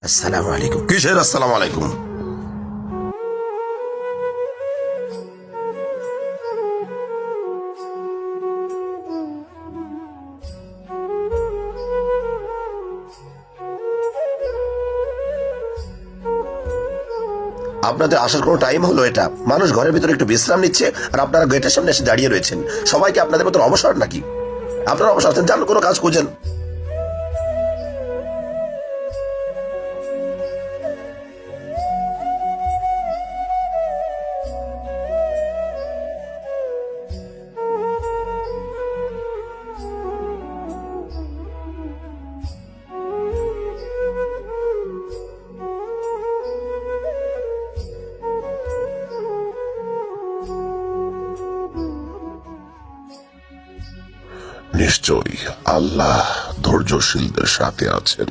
আসসালামু আলাইকুম। কিসের আসসালামু আলাইকুম? আপনাদের আসার কোনো টাইম হলো এটা? মানুষ ঘরের ভিতরে একটু বিশ্রাম নিচ্ছে আর আপনারা গেটের সামনে এসে দাঁড়িয়ে রয়েছেন। সবাইকে আপনাদের মতন অবসর নাকি? আপনারা অবসর আছেন, যান কোনো কাজ খুঁজেন। নিশ্চয়ই আল্লাহ ধৈর্যশীলদের সাথে আছেন।